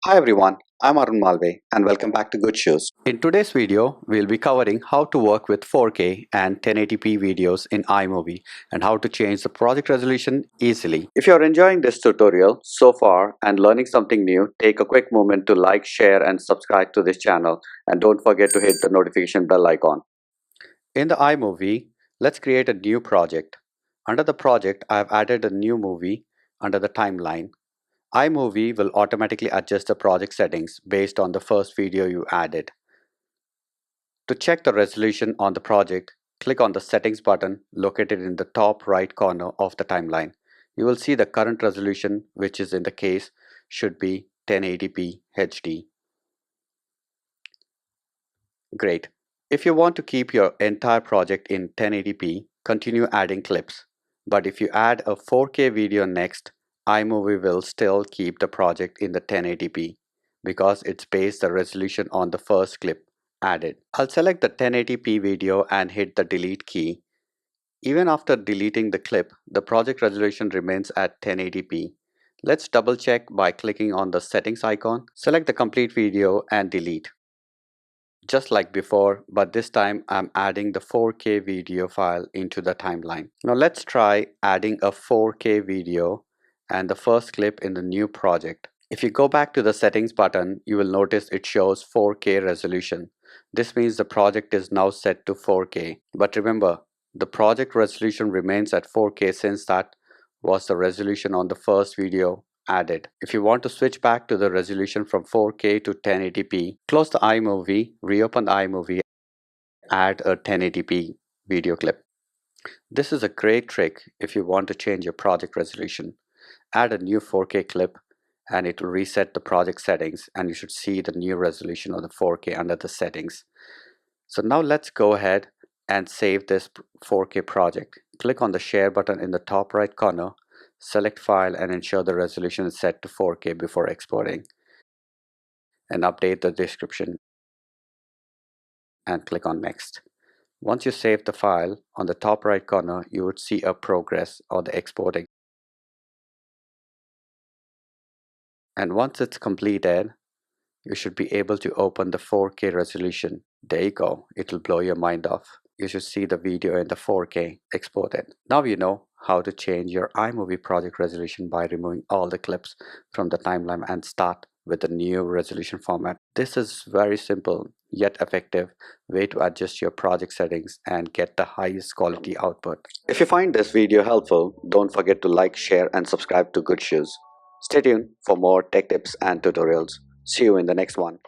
Hi everyone, I'm Arun Malve and welcome back to Good Shoes. In today's video, we'll be covering how to work with 4K and 1080p videos in iMovie and how to change the project resolution easily. If you're enjoying this tutorial so far and learning something new, take a quick moment to like, share and subscribe to this channel, and don't forget to hit the notification bell icon. In the iMovie, let's create a new project. Under the project, I've added a new movie under the timeline. iMovie will automatically adjust the project settings based on the first video you added. To check the resolution on the project, click on the Settings button located in the top right corner of the timeline. You will see the current resolution, which is in the case should be 1080p HD. Great. If you want to keep your entire project in 1080p, continue adding clips. But if you add a 4K video next, iMovie will still keep the project in the 1080p because it's based the resolution on the first clip added. I'll select the 1080p video and hit the delete key. Even after deleting the clip, the project resolution remains at 1080p. Let's double check by clicking on the settings icon, select the complete video and delete. Just like before, but this time I'm adding the 4K video file into the timeline. Now let's try adding a 4K video and the first clip in the new project. If you go back to the settings button, you will notice it shows 4K resolution. This means the project is now set to 4K. But remember, the project resolution remains at 4K since that was the resolution on the first video added. If you want to switch back to the resolution from 4K to 1080p, close the iMovie, reopen the iMovie, add a 1080p video clip. This is a great trick if you want to change your project resolution. Add a new 4K clip and it will reset the project settings and you should see the new resolution of the 4K under the settings. So now let's go ahead and save this 4K project. Click on the share button in the top right corner, select file and ensure the resolution is set to 4K before exporting, and update the description and click on next. Once you save the file, on the top right corner you would see a progress or the exporting. And once it's completed, you should be able to open the 4K resolution. There you go, it will blow your mind off. You should see the video in the 4K exported. Now you know how to change your iMovie project resolution by removing all the clips from the timeline and start with the new resolution format. This is very simple yet effective way to adjust your project settings and get the highest quality output. If you find this video helpful, don't forget to like, share and subscribe to Good Shoes. Stay tuned for more tech tips and tutorials. See you in the next one.